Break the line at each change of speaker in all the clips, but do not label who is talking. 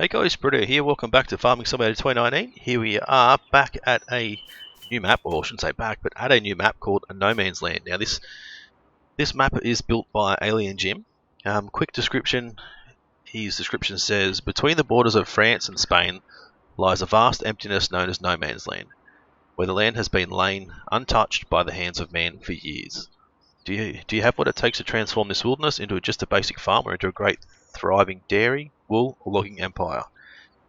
Hey guys, Britto here. Welcome back to Farming Simulator 2019. Here we are back at a new map, or I shouldn't say back, but at a new map called No Man's Land. Now this map is built by Alien Jim. Quick description. His description says, between the borders of France and Spain lies a vast emptiness known as No Man's Land, where the land has been lain untouched by the hands of man for years. Do you have what it takes to transform this wilderness into just a basic farm or into a great thriving dairy, wool or logging empire?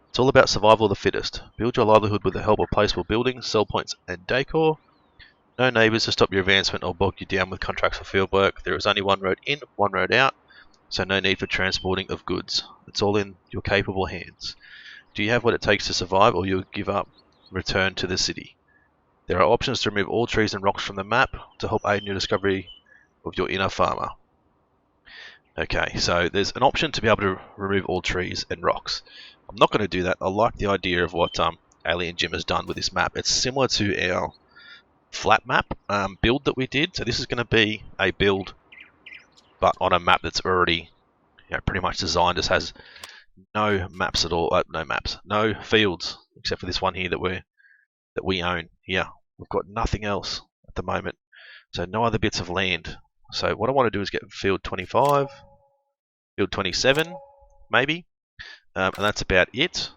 It's all about survival of the fittest. Build your livelihood with the help of placeable buildings, sell points and decor. No neighbours to stop your advancement or bog you down with contracts for field work. There is only one road in, one road out, so no need for transporting of goods. It's all in your capable hands. Do you have what it takes to survive, or you'll give up, return to the city? There are options to remove all trees and rocks from the map to help aid in your discovery of your inner farmer. Okay, so there's an option to be able to remove all trees and rocks. I'm not going to do that. I like the idea of what Alien Jim has done with this map. It's similar to our flat map build that we did. So this is going to be a build, but on a map that's already pretty much designed. It has no maps at all. No fields except for this one here that we own. Here we've got nothing else at the moment. So no other bits of land. So what I want to do is get field 25, field 27, maybe. And that's about it.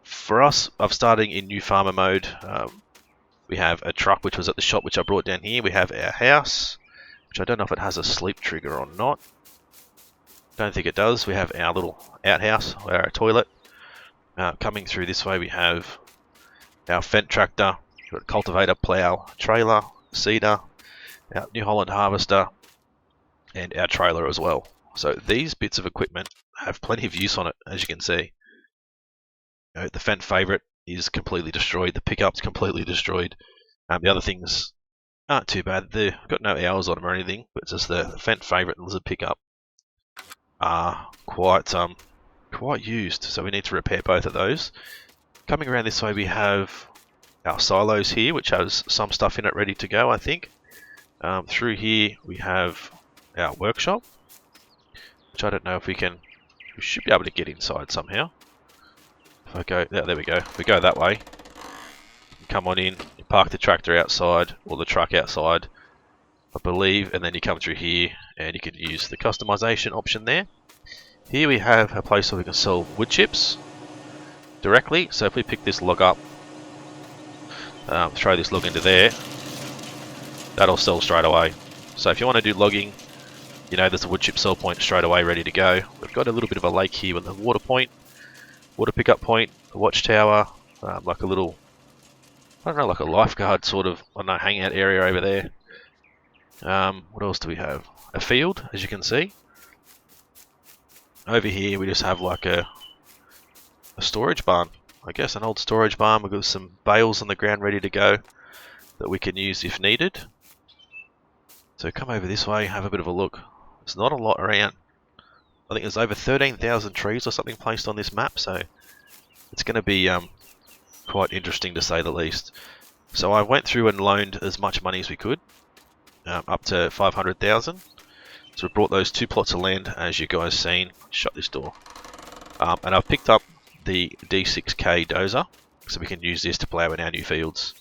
For us, I'm starting in new farmer mode. We have a truck which was at the shop which I brought down here. We have our house, which I don't know if it has a sleep trigger or not. Don't think it does. We have our little outhouse, our toilet. Coming through this way we have our Fendt tractor, we've got cultivator, plough, trailer, seeder, our New Holland harvester, and our trailer as well. So these bits of equipment have plenty of use on it, as you can see. The Fendt Favourite is completely destroyed. The pickup's completely destroyed. The other things aren't too bad. They've got no hours on them or anything, but it's just the Fendt Favourite and Lizard pickup are quite used. So we need to repair both of those. Coming around this way, we have our silos here, which has some stuff in it ready to go, I think. Through here, we have our workshop, which I don't know if we should be able to get inside somehow. If I go, there we go. We go that way. Come on in, you park the tractor outside, or the truck outside, I believe, and then you come through here, and you can use the customization option there. Here we have a place where we can sell wood chips directly. So if we pick this log up, throw this log into there, that'll sell straight away. So if you want to do logging, there's a wood chip sell point straight away ready to go. We've got a little bit of a lake here with a water pickup point, a watchtower, like a little, I don't know, like a lifeguard sort of, hangout area over there. What else do we have? A field, as you can see. Over here we just have like a storage barn. I guess an old storage barn. We've got some bales on the ground ready to go that we can use if needed. So come over this way, have a bit of a look. There's not a lot around. I think there's over 13,000 trees or something placed on this map, so it's going to be quite interesting to say the least. So I went through and loaned as much money as we could, up to 500,000. So we brought those two plots of land, as you guys seen. Shut this door. And I've picked up the D6K dozer, so we can use this to plough in our new fields.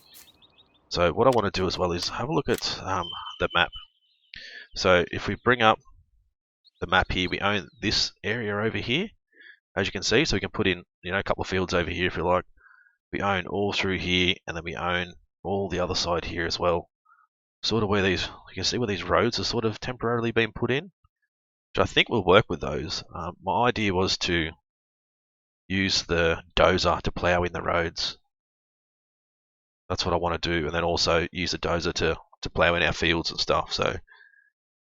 So what I want to do as well is have a look at the map. So if we bring up the map here, we own this area over here, as you can see. So we can put in a couple of fields over here if you like. We own all through here, and then we own all the other side here as well. Sort of where you can see where these roads are sort of temporarily being put in, which I think will work with those. My idea was to use the dozer to plough in the roads. That's what I want to do, and then also use the dozer to plough in our fields and stuff. So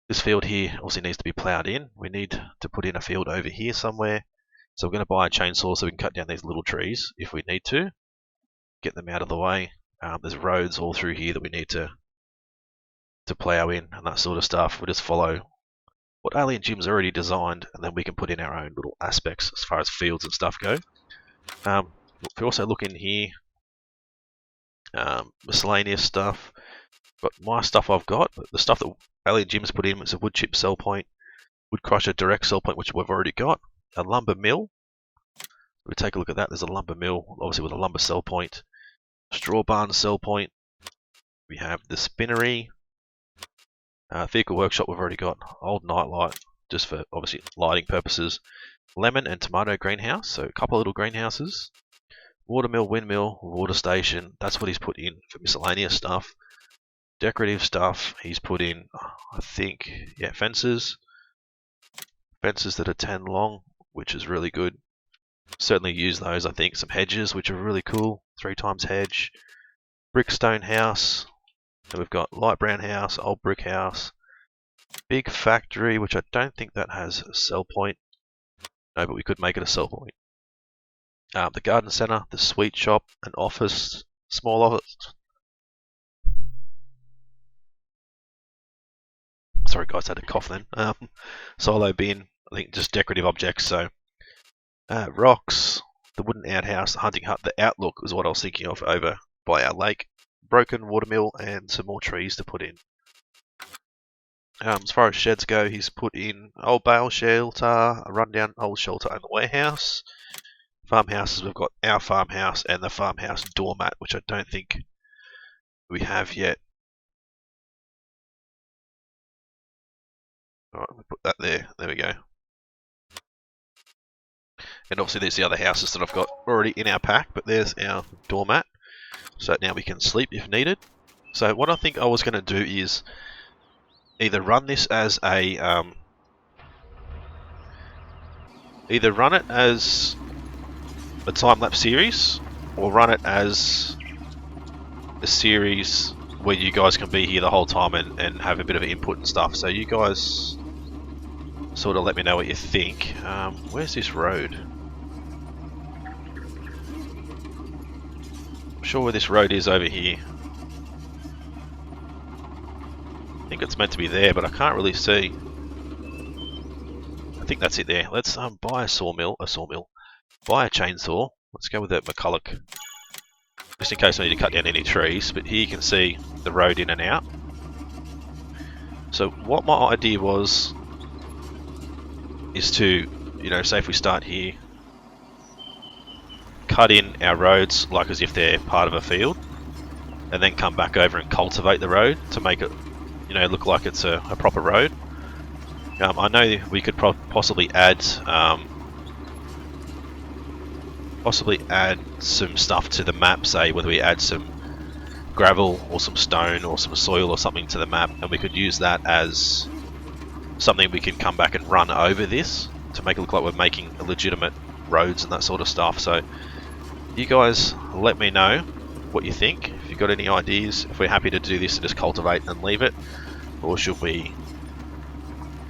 this field here also needs to be ploughed in. We need to put in a field over here somewhere. So we're going to buy a chainsaw so we can cut down these little trees if we need to. Get them out of the way. There's roads all through here that we need to plough in and that sort of stuff. We'll just follow what Alien Jim's already designed, and then we can put in our own little aspects as far as fields and stuff go. If we also look in here, miscellaneous stuff. Got my stuff I've got, but the stuff that Alien Jim's put in is a wood chip sell point, wood crusher direct sell point, which we've already got, a lumber mill, we take a look at that. There's a lumber mill, obviously with a lumber sell point, straw barn sell point. We have the spinnery, vehicle workshop. We've already got old nightlight, just for obviously lighting purposes. Lemon and tomato greenhouse, so a couple of little greenhouses. Watermill, windmill, water station. That's what he's put in for miscellaneous stuff. Decorative stuff. He's put in, I think, yeah, fences. Fences that are 10 long, which is really good. Certainly use those, I think. Some hedges, which are really cool. 3 times hedge. Brickstone house. And we've got light brown house, old brick house. Big factory, which I don't think that has a sell point. No, but we could make it a sell point. The garden centre, the sweet shop, an office, small office. Sorry guys, I had to cough then. Silo bin, I think just decorative objects. So rocks, the wooden outhouse, the hunting hut, the outlook is what I was thinking of over by our lake. Broken watermill and some more trees to put in. As far as sheds go, he's put in old bale shelter, a rundown old shelter and the warehouse. Farmhouses, we've got our farmhouse and the farmhouse doormat, which I don't think we have yet. Alright, we put that there. There we go. And obviously there's the other houses that I've got already in our pack, but there's our doormat. So now we can sleep if needed. So what I think I was going to do is either run this as a time-lapse series, or run it as a series where you guys can be here the whole time and have a bit of input and stuff. So you guys sort of let me know what you think. Where's this road? I'm sure where this road is over here. I think it's meant to be there, but I can't really see. I think that's it there. Let's buy a sawmill, buy a chainsaw. Let's go with that McCulloch, just in case I need to cut down any trees. But here you can see the road in and out. So what my idea was is to, say if we start here, cut in our roads like as if they're part of a field, and then come back over and cultivate the road to make it, look like it's a proper road. I know we could possibly add some stuff to the map, say whether we add some gravel or some stone or some soil or something to the map, and we could use that as something we can come back and run over this to make it look like we're making a legitimate roads and that sort of stuff. So you guys let me know what you think, if you've got any ideas, if we're happy to do this and just cultivate and leave it, or should we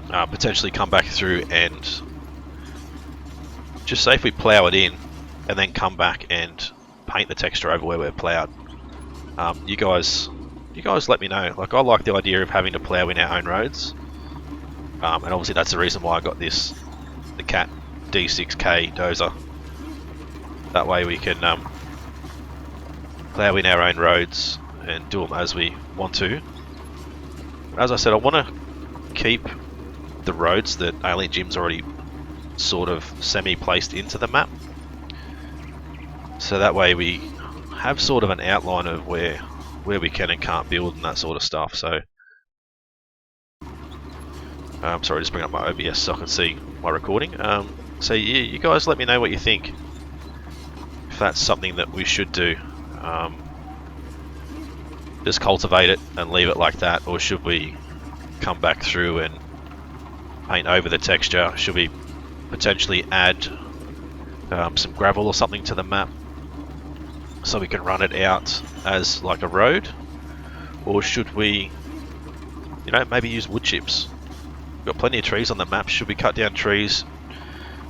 potentially come back through and just say if we plough it in and then come back and paint the texture over where we're ploughed. You guys let me know. Like, I like the idea of having to plough in our own roads, and obviously that's the reason why I got the Cat D6K dozer. That way we can plough in our own roads and do them as we want to. As I said, I want to keep the roads that Alien Jim's already sort of semi-placed into the map, so that way we have sort of an outline of where we can and can't build and that sort of stuff. So sorry, just bring up my OBS so I can see my recording. So you guys let me know what you think, if that's something that we should do. Just cultivate it and leave it like that, or should we come back through and paint over the texture? Should we potentially add some gravel or something to the map so we can run it out as like a road? Or should we, maybe use wood chips? We've got plenty of trees on the map. Should we cut down trees,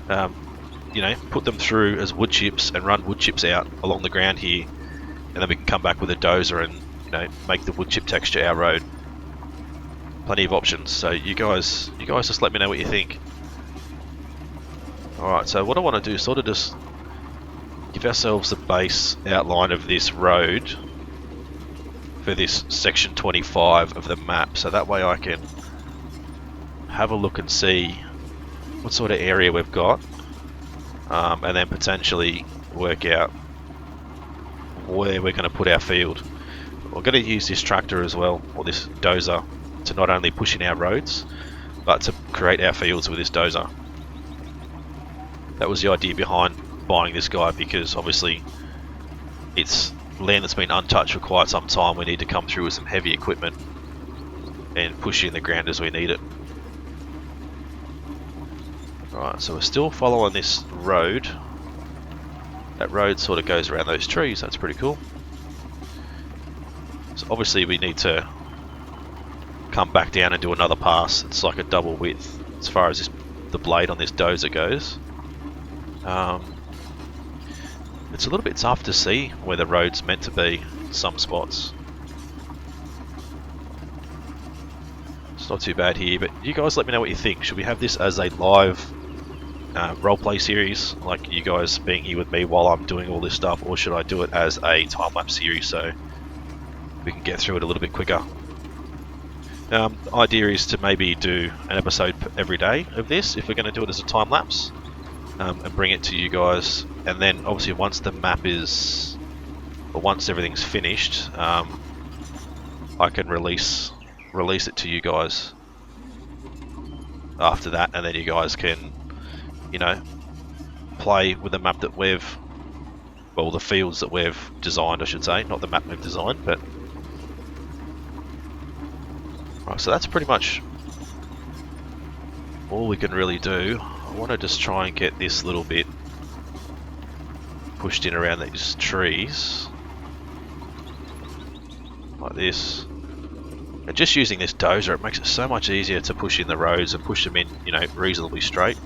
put them through as wood chips and run wood chips out along the ground here, and then we can come back with a dozer and make the wood chip texture our road? Plenty of options. So you guys just let me know what you think. Alright, so what I want to do is sort of just give ourselves the base outline of this road for this section 25 of the map, so that way I can have a look and see what sort of area we've got. and then potentially work out where we're going to put our field. We're going to use this tractor as well, or this dozer, to not only push in our roads, but to create our fields with this dozer. That was the idea behind buying this guy, because obviously it's land that's been untouched for quite some time. We need to come through with some heavy equipment and push in the ground as we need it. Right, so we're still following this road. That road sort of goes around those trees. That's pretty cool. So obviously we need to come back down and do another pass. It's like a double width as far as the blade on this dozer goes. It's a little bit tough to see where the road's meant to be in some spots. It's not too bad here, but you guys let me know what you think. Should we have this as a live roleplay series, like you guys being here with me while I'm doing all this stuff, or should I do it as a time-lapse series so we can get through it a little bit quicker? The idea is to maybe do an episode every day of this, if we're going to do it as a time-lapse, and bring it to you guys. And then obviously once the map is, or once everything's finished, I can release it to you guys after that, and then you guys can, you know, play with the map that we've, well, the fields that we've designed, I should say, not the map we've designed, but right, so that's pretty much all we can really do. I want to just try and get this little bit pushed in around these trees like this, and just using this dozer, it makes it so much easier to push in the roads and push them in, you know, reasonably straight.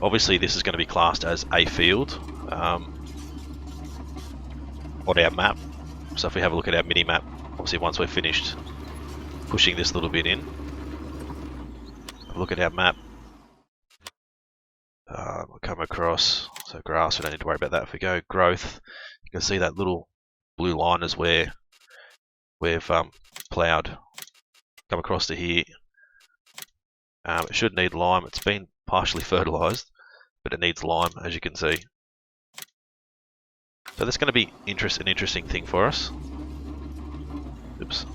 Obviously this is going to be classed as a field on our map, so if we have a look at our mini map, obviously once we're finished pushing this little bit in, have a look at our map, we'll come across, so grass, we don't need to worry about that. If we go growth, you can see that little blue line is where we've ploughed, come across to here. It should need lime. It's been partially fertilised, but it needs lime, as you can see. So that's going to be an interesting thing for us. Oops,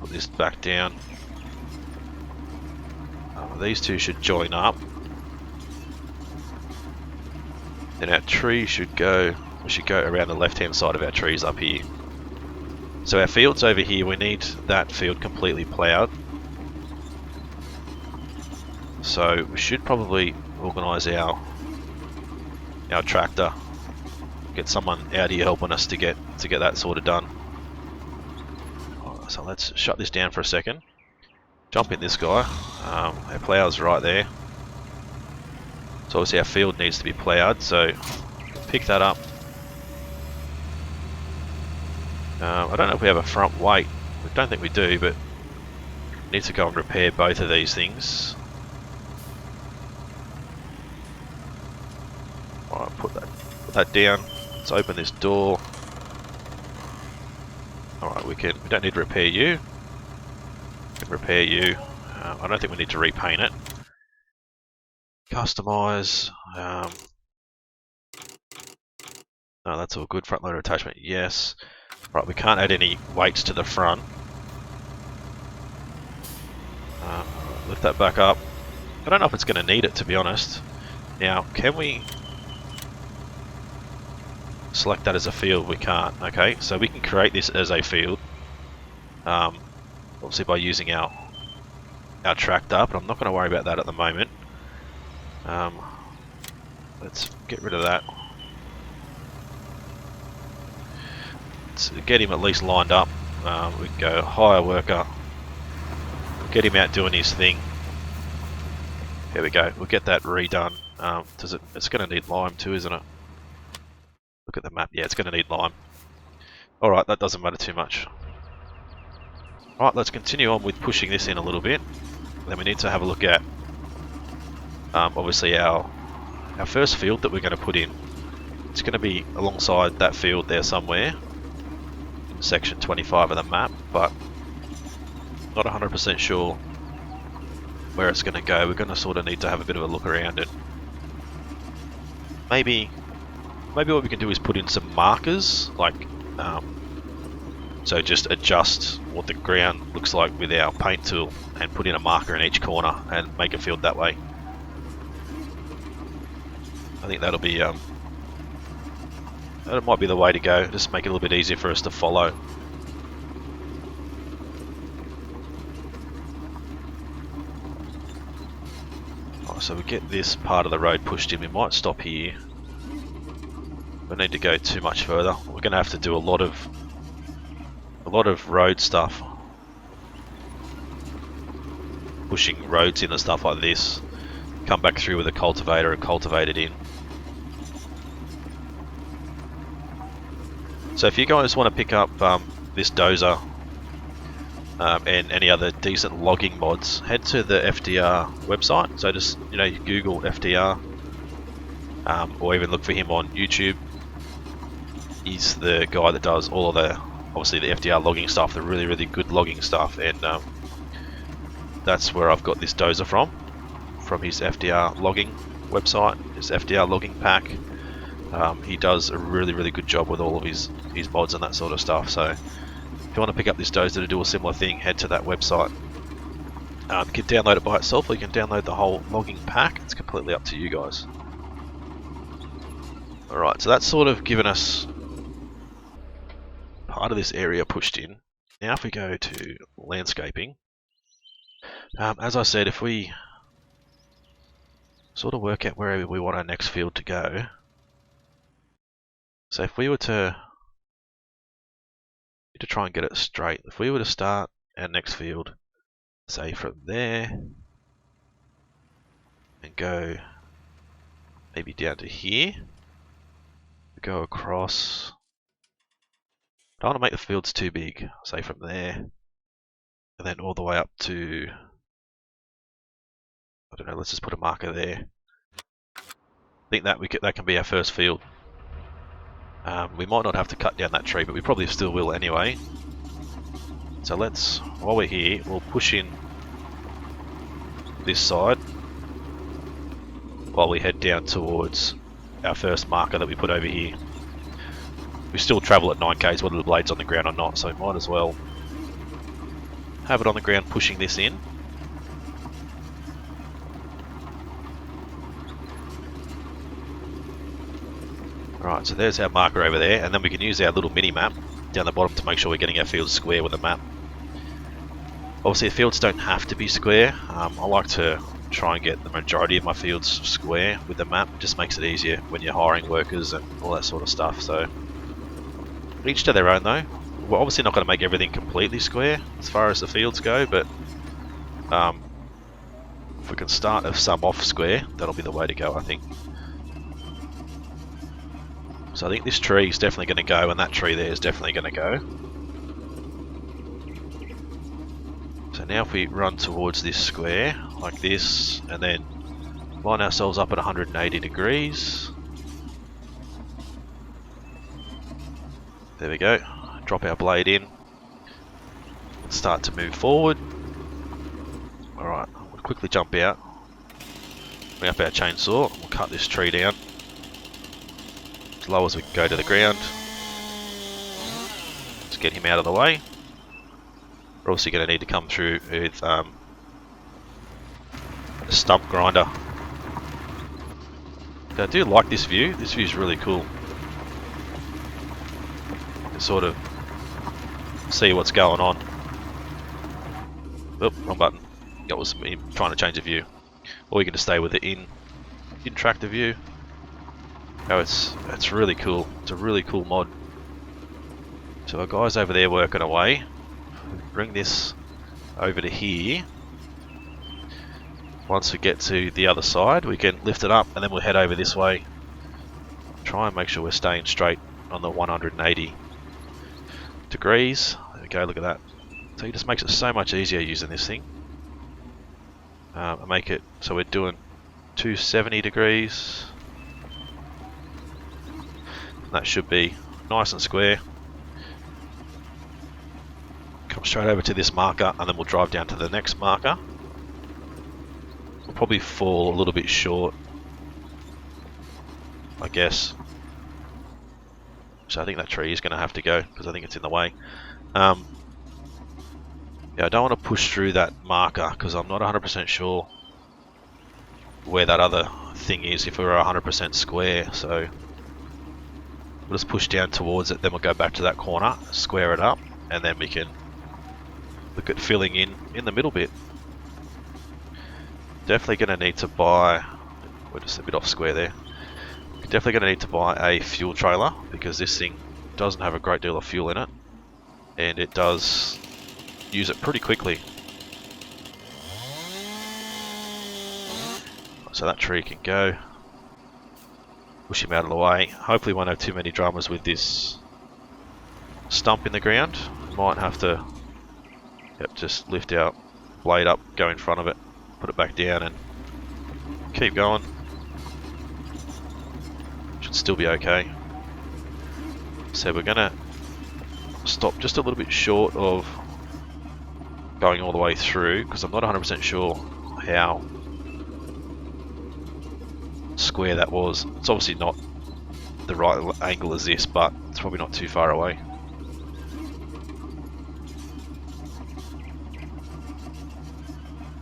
put this back down. These two should join up. Then our tree should go, we should go around the left hand side of our trees up here. So our fields over here, we need that field completely ploughed. So we should probably organise our tractor, get someone out here helping us to get that sort of done. So let's shut this down for a second. Jump in this guy. Our plough's right there. So obviously our field needs to be ploughed, so pick that up. I don't know if we have a front weight. I don't think we do, but need to go and repair both of these things. Alright, put that down. Let's open this door. Alright, we don't need to repair you. We can repair you. I don't think we need to repaint it. Customize. No, that's all good. Front loader attachment, yes. Right, we can't add any weights to the front. Lift that back up. I don't know if it's going to need it, to be honest. Now, can we select that as a field? We can't. Okay, so we can create this as a field. Obviously by using our tractor, but I'm not going to worry about that at the moment. Let's get rid of that. Let's get him at least lined up. We can go hire worker. Get him out doing his thing. There we go. We'll get that redone. It's going to need lime too, isn't it? Look at the map. Yeah, it's going to need lime. Alright, that doesn't matter too much. Alright, let's continue on with pushing this in a little bit. Then we need to have a look at obviously our first field that we're going to put in. It's going to be alongside that field there somewhere in section 25 of the map, but not 100% sure where it's going to go. We're going to sort of need to have a bit of a look around it. maybe what we can do is put in some markers, like so just adjust what the ground looks like with our paint tool and put in a marker in each corner and make a field that way. I think that'll be that might be the way to go. Just make it a little bit easier for us to follow. So we get this part of the road pushed in. We might stop here. We need to go too much further. We're going to have to do a lot of road stuff, pushing roads in and stuff like this. Come back through with a cultivator and cultivate it in. So if you guys want to pick up this dozer and any other decent logging mods, head to the FDR website. So just, you know, you Google FDR or even look for him on YouTube. He's the guy that does all of the, obviously the FDR logging stuff, the really good logging stuff, and that's where I've got this dozer from his FDR logging website, his FDR logging pack. He does a really good job with all of his mods and that sort of stuff. So if you want to pick up this dozer to do a similar thing, head to that website. You can download it by itself, or you can download the whole logging pack. It's completely up to you guys. Alright, so that's sort of given us part of this area pushed in. Now if we go to landscaping, as I said, if we sort of work out where we want our next field to go. So if we were to try and get it straight, if we were to start our next field, say from there, and go maybe down to here, go across. I don't want to make the fields too big, say from there, and then all the way up to, I don't know, let's just put a marker there. I think that that can be our first field. We might not have to cut down that tree, but we probably still will anyway. So let's, while we're here, we'll push in this side while we head down towards our first marker that we put over here. We still travel at 9k's whether the blade's on the ground or not, so we might as well have it on the ground pushing this in. Right, so there's our marker over there, and then we can use our little mini map down the bottom to make sure we're getting our fields square with a map. Obviously the fields don't have to be square. I like to try and get the majority of my fields square with the map. It just makes it easier when you're hiring workers and all that sort of stuff. So each to their own though. We're obviously not going to make everything completely square as far as the fields go, but if we can start some off square, that'll be the way to go, I think. So I think this tree is definitely going to go, and that tree there is definitely going to go. So now if we run towards this square, like this, and then line ourselves up at 180 degrees. There we go. Drop our blade in. And start to move forward. Alright, we'll quickly jump out. Bring up our chainsaw, we'll cut this tree down as low as we can go to the ground. Let's get him out of the way. We're also going to need to come through with a stump grinder. I do like this view. This view is really cool. To sort of see what's going on. Oop, wrong button. That was me trying to change the view. Or you can just stay with the in-tractor view. Oh, it's really cool. It's a really cool mod. So our guys over there working away. Bring this over to here. Once we get to the other side, we can lift it up and then we'll head over this way. Try and make sure we're staying straight on the 180 degrees. There we go, look at that. So it just makes it so much easier using this thing. Make it so we're doing 270 degrees. That should be nice and square. Come straight over to this marker and then we'll drive down to the next marker. We'll probably fall a little bit short I guess. So I think that tree is going to have to go because I think it's in the way. Yeah, I don't want to push through that marker because I'm not 100% sure where that other thing is if we're 100% square. So we'll just push down towards it, then we'll go back to that corner, square it up, and then we can look at filling in the middle bit. Definitely going to need to buy, we're just a bit off square there. Definitely going to need to buy a fuel trailer because this thing doesn't have a great deal of fuel in it, and it does use it pretty quickly. So that tree can go. Push him out of the way. Hopefully won't have too many dramas with this stump in the ground. Might have to just lift our blade up, go in front of it, put it back down and keep going. Should still be okay. So we're gonna stop just a little bit short of going all the way through because I'm not 100% sure how square that was. It's obviously not the right angle as this, but it's probably not too far away.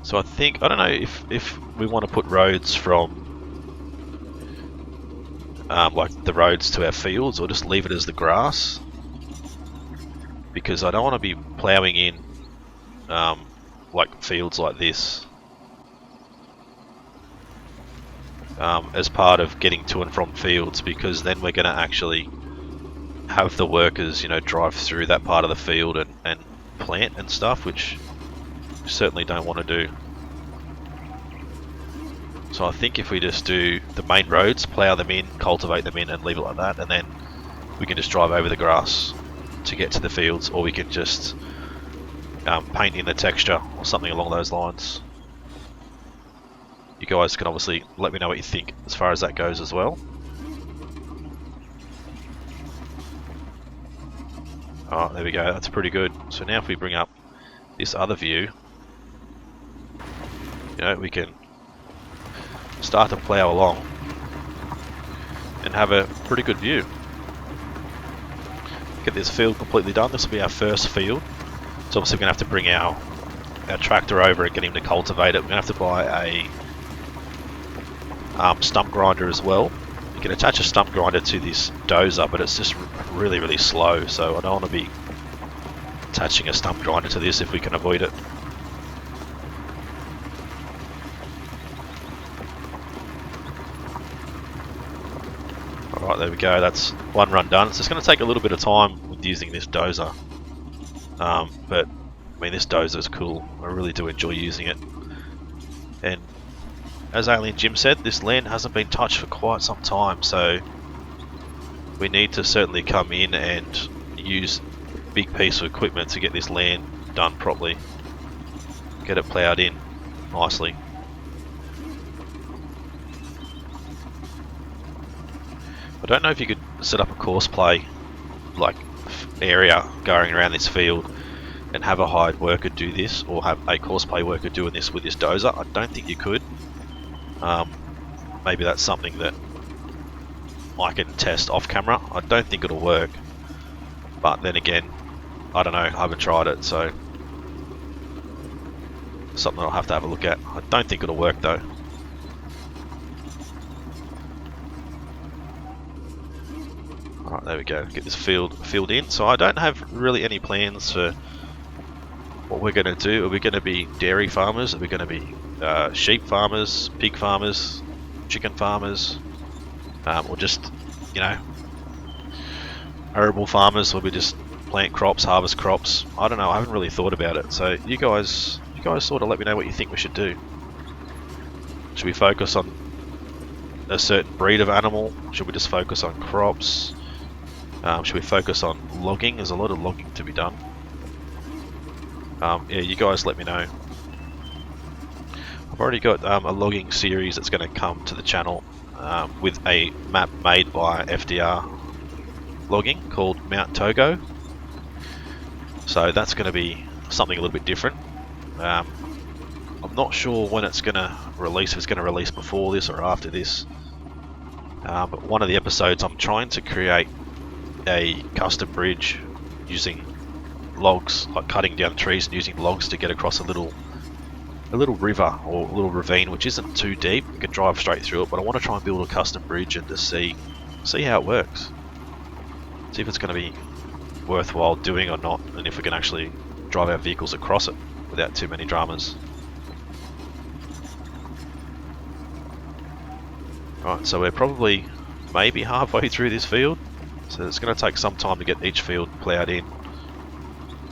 So I think, I don't know if we want to put roads from like the roads to our fields, or just leave it as the grass, because I don't want to be ploughing in like fields like this as part of getting to and from fields, because then we're going to actually have the workers, you know, drive through that part of the field and plant and stuff, which we certainly don't want to do. So I think if we just do the main roads, plough them in, cultivate them in and leave it like that, and then we can just drive over the grass to get to the fields, or we can just paint in the texture or something along those lines. You guys can obviously let me know what you think as far as that goes as well. Oh, there we go, that's pretty good. So now if we bring up this other view, you know, we can start to plough along and have a pretty good view. Get this field completely done. This will be our first field. So obviously we're going to have to bring our tractor over and get him to cultivate it. We're going to have to buy a stump grinder as well. You can attach a stump grinder to this dozer, but it's just really slow, so I don't want to be attaching a stump grinder to this if we can avoid it. Alright, there we go, that's one run done. So it's going to take a little bit of time with using this dozer, but I mean, this dozer is cool. I really do enjoy using it. And as Alien Jim said, this land hasn't been touched for quite some time, so we need to certainly come in and use a big piece of equipment to get this land done properly. Get it ploughed in nicely. I don't know if you could set up a course play like area going around this field and have a hired worker do this, or have a course play worker doing this with this dozer. I don't think you could. Maybe that's something that I can test off camera. I don't think it'll work, but then again, I don't know, I haven't tried it, so something I'll have to have a look at. I don't think it'll work though. Alright, there we go, get this field in. So I don't have really any plans for what we're going to do. Are we going to be dairy farmers? Are we going to be sheep farmers, pig farmers, chicken farmers, or just, you know, arable farmers? Will we just plant crops, harvest crops? I don't know, I haven't really thought about it. So you guys sort of let me know what you think we should do. Should we focus on a certain breed of animal? Should we just focus on crops? Should we focus on logging? There's a lot of logging to be done. Yeah, you guys let me know. I've already got a logging series that's going to come to the channel with a map made by FDR Logging called Mount Togo. So that's going to be something a little bit different. I'm not sure when it's going to release, if it's going to release before this or after this. But one of the episodes I'm trying to create a custom bridge using logs, like cutting down trees and using logs to get across a little river or a little ravine, which isn't too deep. You can drive straight through it, but I want to try and build a custom bridge and to see how it works. See if it's going to be worthwhile doing or not, and if we can actually drive our vehicles across it without too many dramas. Right, so we're probably maybe halfway through this field, so it's going to take some time to get each field ploughed in.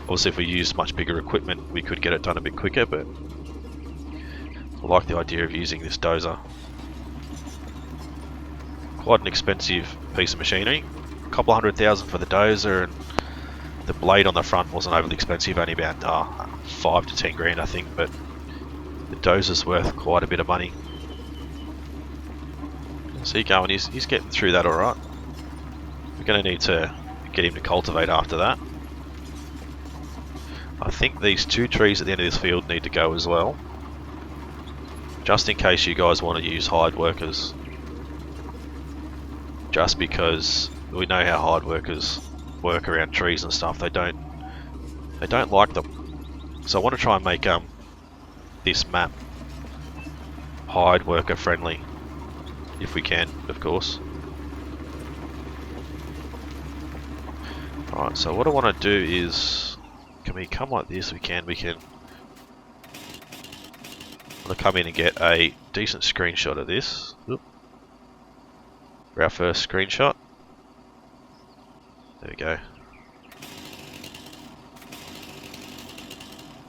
Obviously if we used much bigger equipment we could get it done a bit quicker, but I like the idea of using this dozer. Quite an expensive piece of machinery, a couple $100,000 for the dozer, and the blade on the front wasn't overly expensive, only about 5 to 10 grand I think, but the dozer's worth quite a bit of money. See going, he's getting through that alright. We're going to need to get him to cultivate after that. I think these 2 trees at the end of this field need to go as well, just in case you guys want to use hired workers, just because we know how hired workers work around trees and stuff. They don't like them. So I want to try and make this map hired worker friendly, if we can, of course. Alright, so what I want to do is, can we come like this? We can. I'm going to come in and get a decent screenshot of this. Oop. For our first screenshot. There we go.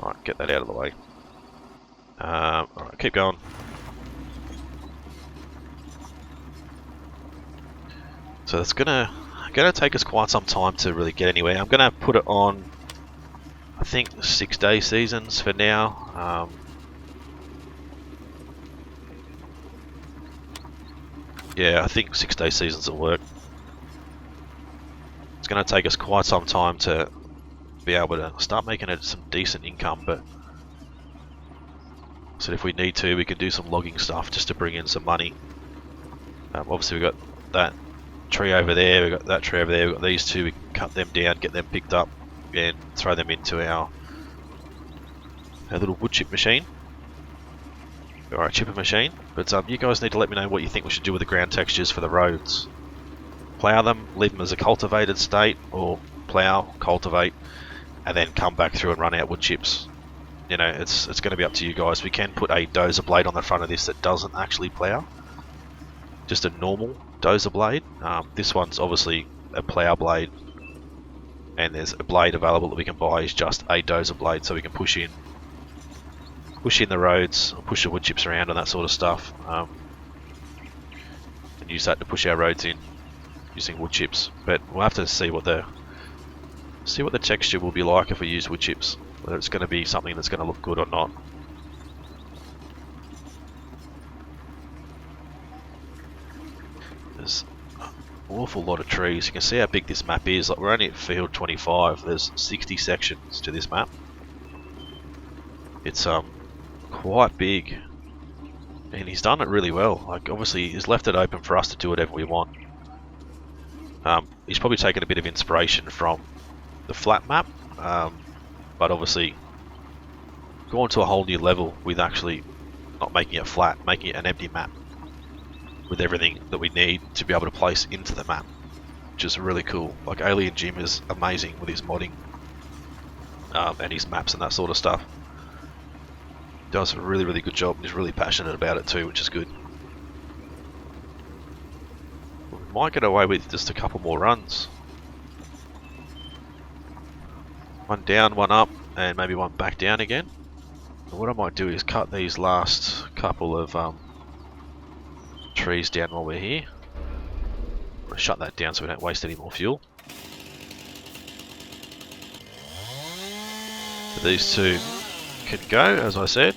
Alright, get that out of the way. Alright, keep going. So it's gonna take us quite some time to really get anywhere. I'm gonna put it on, I think, 6-day seasons for now. Yeah, I think 6-day seasons will work. It's going to take us quite some time to be able to start making it some decent income, but so if we need to, we can do some logging stuff just to bring in some money. Obviously we've got that tree over there, we've got that tree over there, we've got these 2, we can cut them down, get them picked up and throw them into our little wood chip machine, or our chipper machine. But you guys need to let me know what you think we should do with the ground textures for the roads. Plough them, leave them as a cultivated state, or plough, cultivate, and then come back through and run out wood chips. You know, it's going to be up to you guys. We can put a dozer blade on the front of this that doesn't actually plough, just a normal dozer blade. This one's obviously a plough blade, and there's a blade available that we can buy is just a dozer blade, so we can push in the roads, or push the wood chips around and that sort of stuff, and use that to push our roads in using wood chips. But we'll have to see what the texture will be like if we use wood chips, whether it's going to be something that's going to look good or not. There's an awful lot of trees. You can see how big this map is. Like, we're only at field 25. There's 60 sections to this map. It's quite big, and he's done it really well. Like, obviously he's left it open for us to do whatever we want. He's probably taken a bit of inspiration from the flat map, but obviously gone to a whole new level with actually not making it flat, making it an empty map with everything that we need to be able to place into the map, which is really cool. Like, Alien Jim is amazing with his modding and his maps and that sort of stuff. Does a really, really good job, and he's really passionate about it too, which is good. We might get away with just a couple more runs. One down, one up, and maybe one back down again. And what I might do is cut these last couple of trees down while we're here. I'm going to shut that down so we don't waste any more fuel. So these 2 can go, as I said,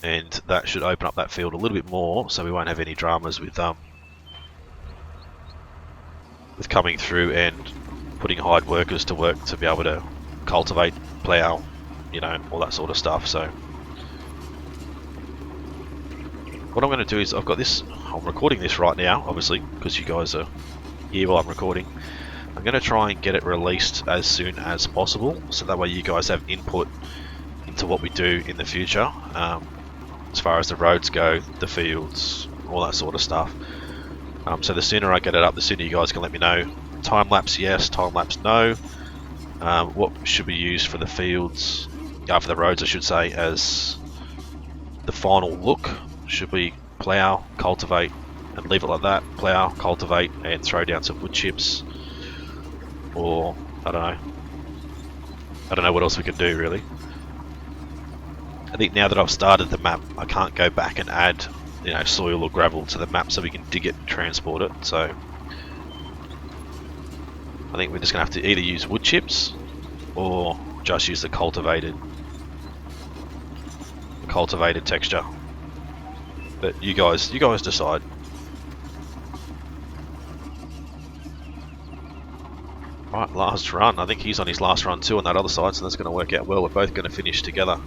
and that should open up that field a little bit more, so we won't have any dramas with coming through and putting hired workers to work to be able to cultivate, plough, you know, all that sort of stuff. So what I'm going to do is I've got this, I'm recording this right now, obviously, because you guys are here while I'm recording. I'm going to try and get it released as soon as possible, so that way you guys have input into what we do in the future, as far as the roads go, the fields, all that sort of stuff. So the sooner I get it up, the sooner you guys can let me know. Time-lapse yes, time-lapse no. What should be used for the fields, for the roads I should say, as the final look. Should we plough, cultivate, and leave it like that? Plough, cultivate, and throw down some wood chips? Or, I don't know. I don't know what else we can do, really. I think now that I've started the map, I can't go back and add, you know, soil or gravel to the map so we can dig it and transport it. So I think we're just going to have to either use wood chips or just use the cultivated texture. But you guys decide. Right, last run. I think he's on his last run too on that other side, so that's going to work out well. We're both going to finish together.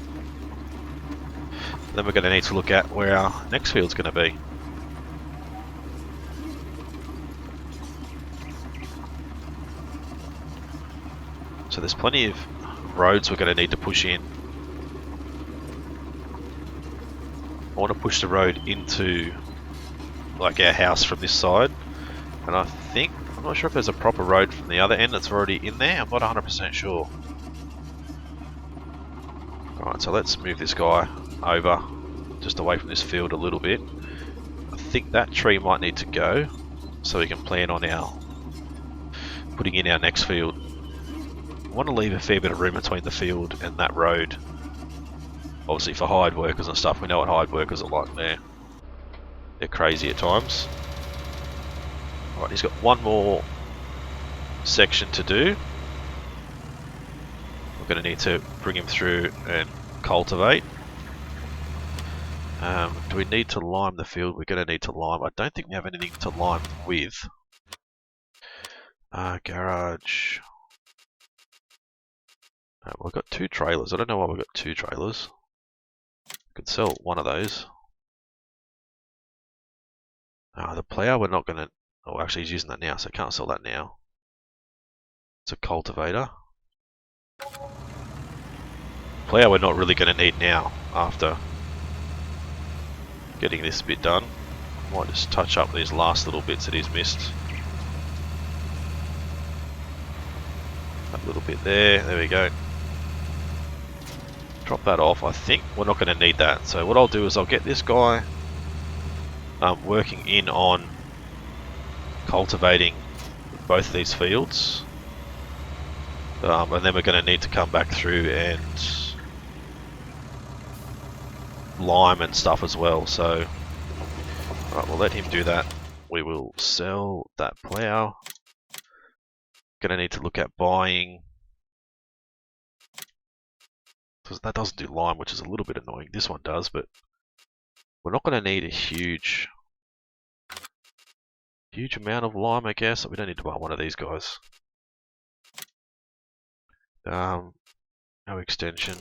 Then we're going to need to look at where our next field's going to be. So there's plenty of roads we're going to need to push in. I want to push the road into like our house from this side, and I'm not sure if there's a proper road from the other end that's already in there. I'm not 100% sure. Alright, so let's move this guy over just away from this field a little bit. I think that tree might need to go so we can plan on putting in our next field. I want to leave a fair bit of room between the field and that road. Obviously for hired workers and stuff. We know what hired workers are like there. They're crazy at times. Alright, he's got one more section to do. We're going to need to bring him through and cultivate. Do we need to lime the field? We're going to need to lime. I don't think we have anything to lime with. Garage. We've got 2 trailers. I don't know why we've got 2 trailers. Could sell one of those. The plough we're not going to... Oh, actually he's using that now, so I can't sell that now. It's a cultivator. Plough we're not really going to need now after getting this bit done. Might just touch up these last little bits that he's missed. That little bit there, there we go. Drop that off. I think we're not going to need that. So what I'll do is I'll get this guy working in on cultivating both of these fields, and then we're going to need to come back through and lime and stuff as well. So alright, we'll let him do that. We will sell that plough. Going to need to look at buying, because that doesn't do lime, which is a little bit annoying. This one does, but we're not going to need a huge amount of lime, I guess. We don't need to buy one of these guys. No extension.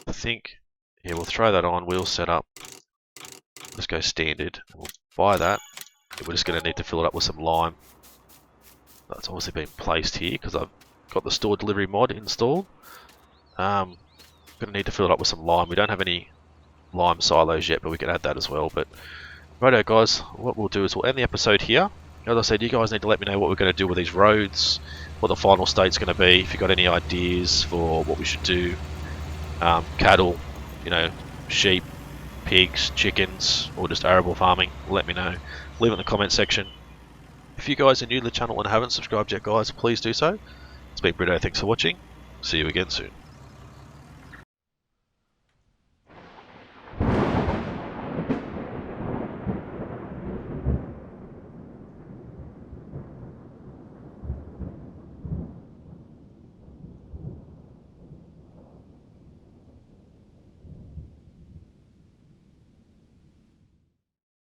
I think, yeah, we'll throw that on. We'll set up. Let's go standard. We'll buy that. We're just going to need to fill it up with some lime. That's obviously been placed here because I've got the store delivery mod installed. Going to need to fill it up with some lime. We don't have any lime silos yet, but we can add that as well. But righto guys, what we'll do is we'll end the episode here. As I said, you guys need to let me know what we're going to do with these roads, what the final state's going to be. If you've got any ideas for what we should do, cattle, you know, sheep, pigs, chickens, or just arable farming, let me know. Leave it in the comment section. If you guys are new to the channel and haven't subscribed yet, guys, please do so. It's been Britto, thanks for watching. See you again soon.